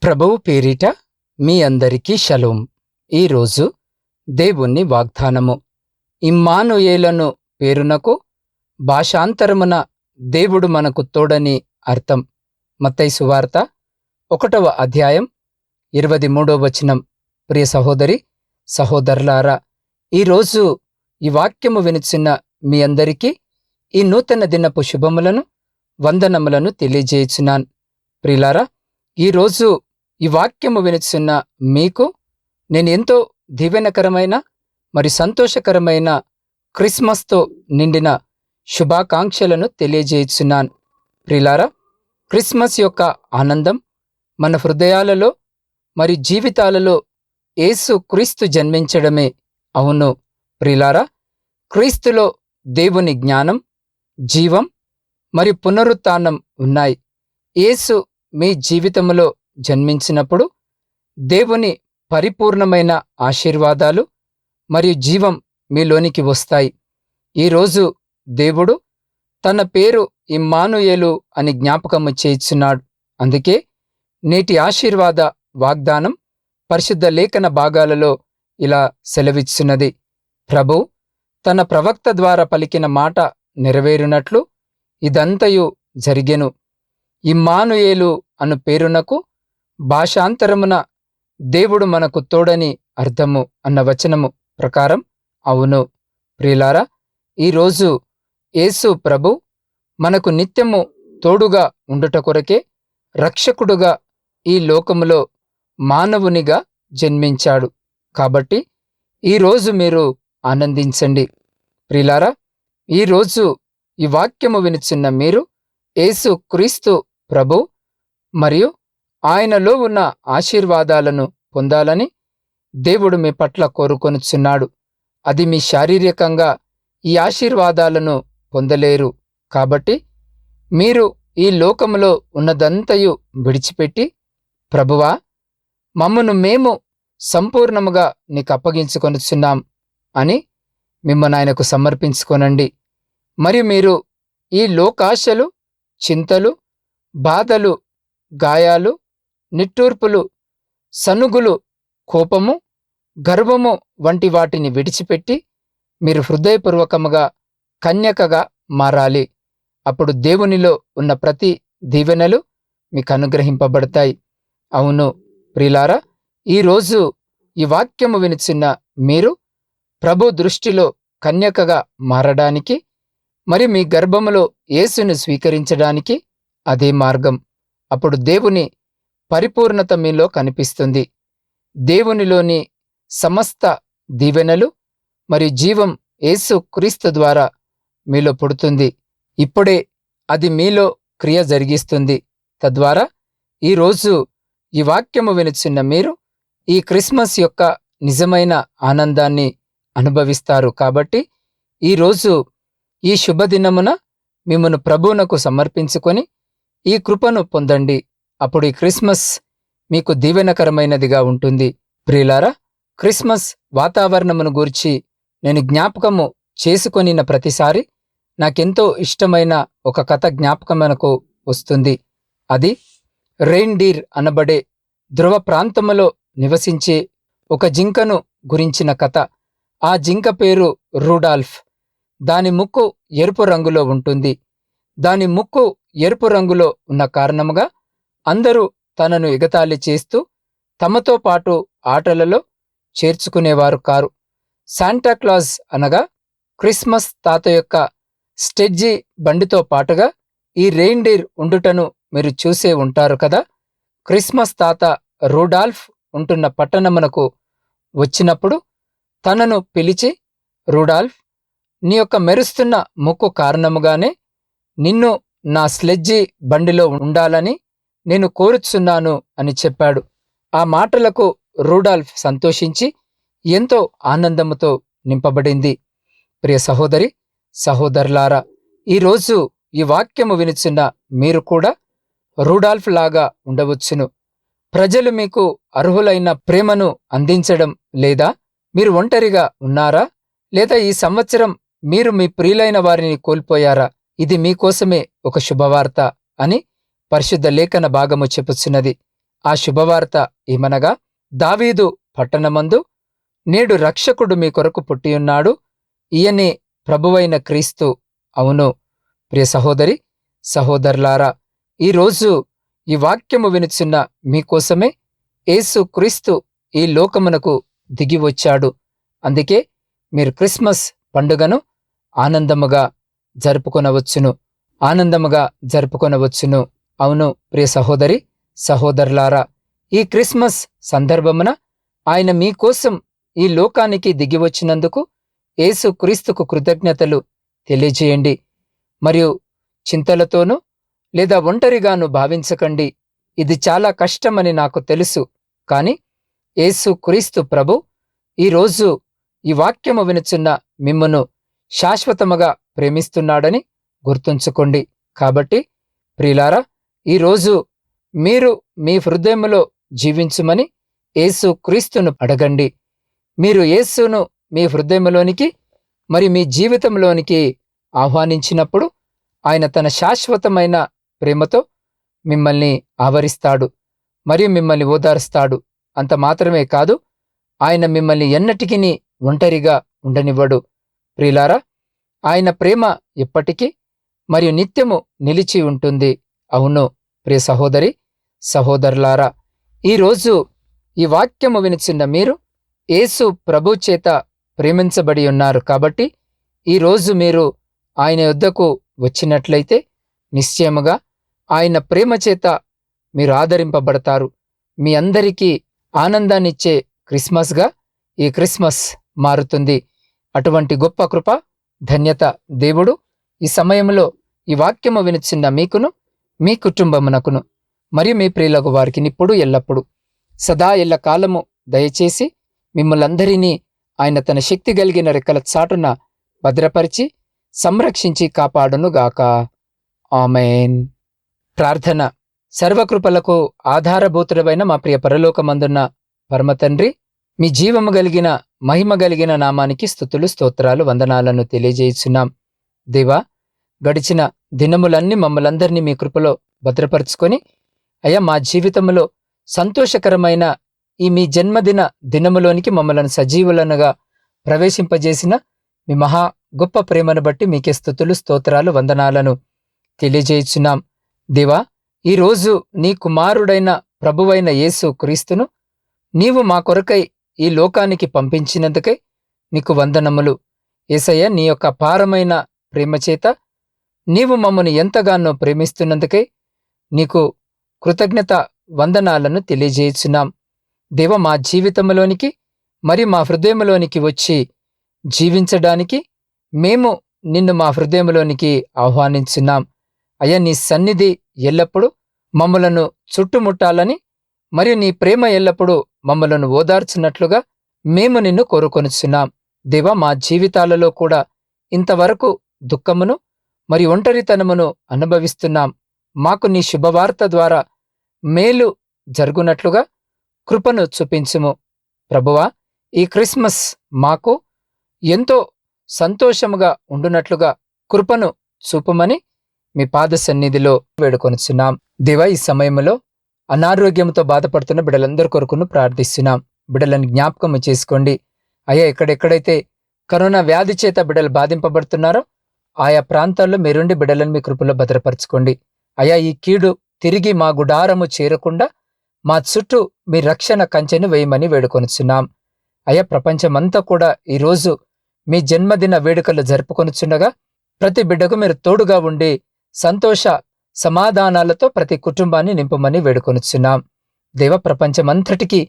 ప్రభువు పేరిట మీ అందరికీ షలోం. ఈరోజు దేవుని వాగ్దానము. ఇమ్మానుయేలను పేరునకు భాషాంతరమున దేవుడు మనకు తోడని అర్థం. మత్తయి సువార్త 1వ అధ్యాయం 23వ వచనం. ప్రియ సహోదరి సహోదరులారా, ఈరోజు ఈ వాక్యము వినుచున్న మీ అందరికీ ఈ నూతన దినపు శుభములను వందనములను తెలియజేయుచున్నాను. ప్రియులారా, ఈరోజు ఈ వాక్యము వినుచున్న మీకు నేను ఎంతో దీవెనకరమైన మరి సంతోషకరమైన క్రిస్మస్తో నిండిన శుభాకాంక్షలను తెలియజేయుచున్నాను. ప్రియులారా, క్రిస్మస్ యొక్క ఆనందం మన హృదయాలలో మరి జీవితాలలో యేసు క్రీస్తు జన్మించడమే. అవును ప్రియులారా, క్రీస్తులో దేవుని జ్ఞానం, జీవం మరి పునరుత్థానం ఉన్నాయి. యేసు మీ జీవితంలో జన్మించినప్పుడు దేవుని పరిపూర్ణమైన ఆశీర్వాదాలు మరియు జీవం మీలోనికి వస్తాయి. ఈరోజు దేవుడు తన పేరు ఇమ్మానుయేలు అని జ్ఞాపకము చేయుచున్నాడు. అందుకే నేటి ఆశీర్వాద వాగ్దానం పరిశుద్ధ లేఖన భాగాలలో ఇలా సెలవిచ్చున్నది. ప్రభు తన ప్రవక్త ద్వారా పలికిన మాట నెరవేరునట్లు ఇదంతయు జరిగెను. ఇమ్మానుయేలు అను పేరునకు భాషాంతరమున దేవుడు మనకు తోడని అర్థము అన్న వచనము ప్రకారం అవును. ప్రియులారా, ఈరోజు యేసు ప్రభు మనకు నిత్యము తోడుగా ఉండుట కొరకే రక్షకుడుగా ఈ లోకములో మానవునిగా జన్మించాడు. కాబట్టి ఈరోజు మీరు ఆనందించండి. ప్రియులారా, ఈరోజు ఈ వాక్యము వినుచున్న మీరు యేసు క్రీస్తు ప్రభు మరియు ఆయనలో ఉన్న ఆశీర్వాదాలను పొందాలని దేవుడు మీ పట్ల కోరుకొనుచున్నాడు. అది మీ శారీరకంగా ఈ ఆశీర్వాదాలను పొందలేరు. కాబట్టి మీరు ఈ లోకములో ఉన్నదంతయు విడిచిపెట్టి, ప్రభువా, మమ్మను మేము సంపూర్ణముగా నీకు అప్పగించుకొనుచున్నాం అని మిమ్మల్ని ఆయనకు సమర్పించుకొనండి. మరి మీరు ఈ లోకాశలు, చింతలు, బాధలు, గాయాలు, నిట్టూర్పులు, సనుగులు, కోపము, గర్వము వంటి వాటిని విడిచిపెట్టి మీరు హృదయపూర్వకముగా కన్యకగా మారాలి. అప్పుడు దేవునిలో ఉన్న ప్రతి దీవెనలు మీకు అనుగ్రహింపబడతాయి. అవును ప్రియులారా, ఈరోజు ఈ వాక్యము వినుచున్న మీరు ప్రభు దృష్టిలో కన్యకగా మారడానికి మరి మీ గర్భములో యేసును స్వీకరించడానికి అదే మార్గం. అప్పుడు దేవుని పరిపూర్ణత మీలో కనిపిస్తుంది. దేవునిలోని సమస్త దీవెనలు మరియు జీవం యేసు క్రీస్తు ద్వారా మీలో పుడుతుంది. ఇప్పుడే అది మీలో క్రియ జరిగిస్తుంది. తద్వారా ఈరోజు ఈ వాక్యము వినుచున్న మీరు ఈ క్రిస్మస్ యొక్క నిజమైన ఆనందాన్ని అనుభవిస్తారు. కాబట్టి ఈరోజు ఈ శుభదినమున మిమ్మను ప్రభువునకు సమర్పించుకొని ఈ కృపను పొందండి. అప్పుడు ఈ క్రిస్మస్ మీకు దీవెనకరమైనదిగా ఉంటుంది. ప్రియులారా, క్రిస్మస్ వాతావరణమును గూర్చి నేను జ్ఞాపకము చేసుకొనిన ప్రతిసారి నాకెంతో ఇష్టమైన ఒక కథ జ్ఞాపకమునకు వస్తుంది. అది రెయిన్డీర్ అనబడే ధ్రువ ప్రాంతములో నివసించే ఒక జింకను గురించిన కథ. ఆ జింక పేరు రూడాల్ఫ్. దాని ముక్కు ఎరుపు రంగులో ఉంటుంది. దాని ముక్కు ఎరుపు రంగులో ఉన్న కారణముగా అందరూ తనను ఎగతాళి చేస్తూ తమతో పాటు ఆటలలో చేర్చుకునేవారు కారు. శాంటాక్లాజ్ అనగా క్రిస్మస్ తాత యొక్క స్టెడ్జీ బండితో పాటుగా ఈ రెయిన్డీర్ ఉండుటను మీరు చూసే ఉంటారు కదా. క్రిస్మస్ తాత రూడాల్ఫ్ ఉంటున్న పట్టణమునకు వచ్చినప్పుడు తనను పిలిచి, రూడాల్ఫ్, నీ యొక్క మెరుస్తున్న ముక్కు కారణముగానే నిన్ను నా స్లెడ్జీ బండిలో ఉండాలని నేను కోరుచున్నాను అని చెప్పాడు. ఆ మాటలకు రూడాల్ఫ్ సంతోషించి ఎంతో ఆనందముతో నింపబడింది. ప్రియ సహోదరి సహోదరులారా, ఈరోజు ఈ వాక్యము వినుచున్న మీరు కూడా రూడాల్ఫ్ లాగా ఉండవచ్చును. ప్రజలు మీకు అర్హులైన ప్రేమను అందించడం లేదా? మీరు ఒంటరిగా ఉన్నారా? లేదా ఈ సంవత్సరం మీరు మీ ప్రియులైన వారిని కోల్పోయారా? ఇది మీకోసమే ఒక శుభవార్త అని పరిశుద్ధ లేఖన భాగము చెప్పుచున్నది. ఆ శుభవార్త ఏమనగా, దావీదు పట్టణమందు నేడు రక్షకుడు మీ కొరకు పుట్టియున్నాడు, ఈయనే ప్రభువైన క్రీస్తు. అవును ప్రియ సహోదరి సహోదరులారా, ఈరోజు ఈ వాక్యము వినుచున్న మీకోసమే యేసు క్రీస్తు ఈ లోకమునకు దిగి వచ్చాడు. అందుకే మీరు క్రిస్మస్ పండుగను ఆనందముగా జరుపుకొనవచ్చును. అవును ప్రియ సహోదరి సహోదరులారా, ఈ క్రిస్మస్ సందర్భమున ఆయన మీకోసం ఈ లోకానికి దిగి వచ్చినందుకు యేసు క్రీస్తుకు కృతజ్ఞతలు తెలియజేయండి. మరియు చింతలతోనూ లేదా ఒంటరిగాను భావించకండి. ఇది చాలా కష్టమని నాకు తెలుసు, కాని యేసు క్రీస్తు ప్రభు ఈరోజు ఈ వాక్యము వినుచున్న మిమ్మును శాశ్వతముగా ప్రేమిస్తున్నాడని గుర్తుంచుకోండి. కాబట్టి ప్రియులారా, ఈరోజు మీరు మీ హృదయములో జీవించుమని యేసు క్రీస్తును అడగండి. మీరు యేసును మీ హృదయములోనికి మరి మీ జీవితంలోనికి ఆహ్వానించినప్పుడు ఆయన తన శాశ్వతమైన ప్రేమతో మిమ్మల్ని ఆవరిస్తాడు మరియు మిమ్మల్ని ఓదారుస్తాడు. అంత మాత్రమే కాదు, ఆయన మిమ్మల్ని ఎన్నటికీ ఒంటరిగా ఉండనివ్వడు. ప్రియులారా, ఆయన ప్రేమ ఎప్పటికీ మరియు నిత్యము నిలిచి ఉంటుంది. అవును ప్రియ సహోదరి సహోదరులారా, ఈరోజు ఈ వాక్యము వినుచున్న మీరు యేసు ప్రభు చేత ప్రేమించబడి ఉన్నారు. కాబట్టి ఈరోజు మీరు ఆయన యొద్దకు వచ్చినట్లయితే నిశ్చయముగా ఆయన ప్రేమ చేత మీరు ఆదరింపబడతారు. మీ అందరికీ ఆనందాన్నిచ్చే క్రిస్మస్గా ఈ క్రిస్మస్ మారుతుంది. అటువంటి గొప్ప కృప ధన్యత దేవుడు ఈ సమయంలో ఈ వాక్యము వినుచున్న మీకును మీ కుటుంబమునకును మరియు మీ ప్రియులకు వారికి ఇప్పుడు ఎల్లప్పుడు సదా ఎల్లకాలము దయచేసి మిమ్మల్ందరినీ ఆయన తన శక్తి కలిగిన రెక్కల చాటున భద్రపరిచి సంరక్షించి కాపాడునుగాక. ఆమేన్. ప్రార్థన. సర్వకృపలకు ఆధారభూతుడమైన మా ప్రియ పరలోకమందున్న పరమతండ్రి, మీ జీవము కలిగిన మహిమ కలిగిన నామానికి స్తుతులు స్తోత్రాలు వందనాలను తెలియజేయుచున్నాం. దేవా, గడిచిన దినములన్నీ మమ్మలందరినీ మీ కృపలో భద్రపరుచుకొని అయ్యా, మా జీవితంలో సంతోషకరమైన ఈ మీ జన్మదిన దినములోనికి మమ్మలను సజీవులనుగా ప్రవేశింపజేసిన మీ మహా గొప్ప ప్రేమను బట్టి మీకే స్తుతులు స్తోత్రాలు వందనాలను తెలియజేయుచున్నాం. దేవా, ఈరోజు నీ కుమారుడైన ప్రభువైన యేసు క్రీస్తును నీవు మా కొరకై ఈ లోకానికి పంపించినందుకై నీకు వందనములు. యేసయ్య, నీ యొక్క అపారమైన ప్రేమచేత నీవు మమ్మను ఎంతగానో ప్రేమిస్తున్నందుకై నీకు కృతజ్ఞత వందనాలను తెలియజేయుచున్నాం. దేవ, మా జీవితంలోనికి మరి మా హృదయంలోనికి వచ్చి జీవించడానికి మేము నిన్ను మా హృదయంలోనికి ఆహ్వానించున్నాం. అయ్యా, నీ సన్నిధి ఎల్లప్పుడూ మమ్మలను చుట్టుముట్టాలని మరియు నీ ప్రేమ ఎల్లప్పుడూ మమ్మలను ఓదార్చున్నట్లుగా మేము నిన్ను కోరుకొనుచున్నాం. దేవా, మా జీవితాలలో కూడా ఇంతవరకు దుఃఖమును మరి ఒంటరితనమును అనుభవిస్తున్నాం. మాకు నీ శుభవార్త ద్వారా మేలు జరుగునట్లుగా కృపను చూపించుము. ప్రభువా, ఈ క్రిస్మస్ మాకు ఎంతో సంతోషముగా ఉండునట్లుగా కృపను చూపమని మీ పాద సన్నిధిలో వేడుకొనుచున్నాం. దేవా, ఈ సమయంలో అనారోగ్యంతో బాధపడుతున్న బిడ్డలందరి కొరకును ప్రార్థిస్తున్నాం. బిడ్డలను జ్ఞాపకము చేసుకోండి. అయ్యా, ఎక్కడెక్కడైతే కరోనా వ్యాధి చేత బిడ్డలు బాధింపబడుతున్నారో ఆయా ప్రాంతాల్లో మీరుండి బిడ్డలను మీ కృపలో భద్రపరచుకోండి. అయ్యా, ఈ కీడు తిరిగి మా గుడారము చేరకుండా మా చుట్టూ మీ రక్షణ కంచెను వేయమని వేడుకొనుచున్నాం. అయ్యా, ప్రపంచమంతా కూడా ఈరోజు మీ జన్మదిన వేడుకలు జరుపుకొనుచుండగా ప్రతి బిడ్డకు మీరు తోడుగా ఉండి సంతోష సమాధానాలతో ప్రతి కుటుంబాన్ని నింపమని వేడుకొనుచున్నాం. దేవ, ప్రపంచమంతటికీ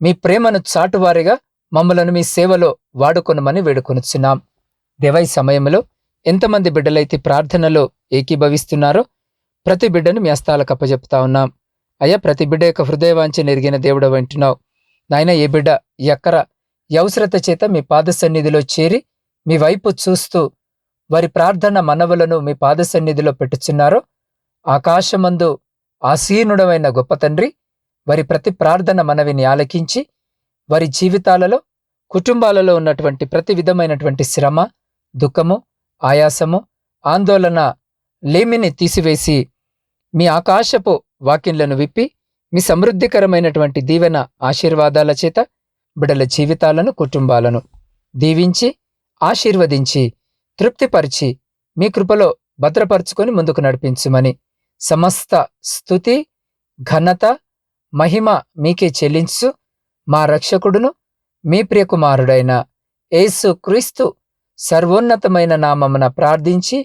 మీ ప్రేమను చాటువారిగా మమ్మలను మీ సేవలో వాడుకొనమని వేడుకొనుచున్నాం. దేవ, ఈ సమయంలో ఎంతమంది బిడ్డలైతే ప్రార్థనలో ఏకీభవిస్తున్నారో ప్రతి బిడ్డను మీ హస్తాలకు అప్పజెప్తా ఉన్నాం. అయ్యా, ప్రతి బిడ్డ యొక్క హృదయవాంఛ ఎరిగిన దేవుడు వింటున్నావు. నాయన, ఏ బిడ్డ ఈ అక్కర ఈ అవసరత చేత మీ పాద సన్నిధిలో చేరి మీ వైపు చూస్తూ వారి ప్రార్థన మనవులను మీ పాద సన్నిధిలో పెట్టుచున్నారో ఆకాశమందు ఆసీనుడమైన గొప్ప తండ్రి, వారి ప్రతి ప్రార్థన మనవిని ఆలకించి వారి జీవితాలలో కుటుంబాలలో ఉన్నటువంటి ప్రతి విధమైనటువంటి శ్రమ, దుఃఖము, ఆయాసము, ఆందోళన లేమిని తీసివేసి మీ ఆకాశపు వాకిళ్లను విప్పి మీ సమృద్ధికరమైనటువంటి దీవెన ఆశీర్వాదాల చేత బిడ్డల జీవితాలను, కుటుంబాలను దీవించి, ఆశీర్వదించి, తృప్తిపరిచి, మీ కృపలో భద్రపరుచుకొని ముందుకు నడిపించుమని సమస్త స్తుతి, ఘనత, మహిమ మీకే చెల్లించు మా రక్షకుడును మీ ప్రియకుమారుడైన యేసు క్రీస్తు సర్వోన్నతమైన నామమున ప్రార్థించి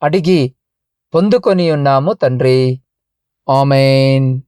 అడిగి పొందుకొని ఉన్నాము తండ్రి. ఆమేన్.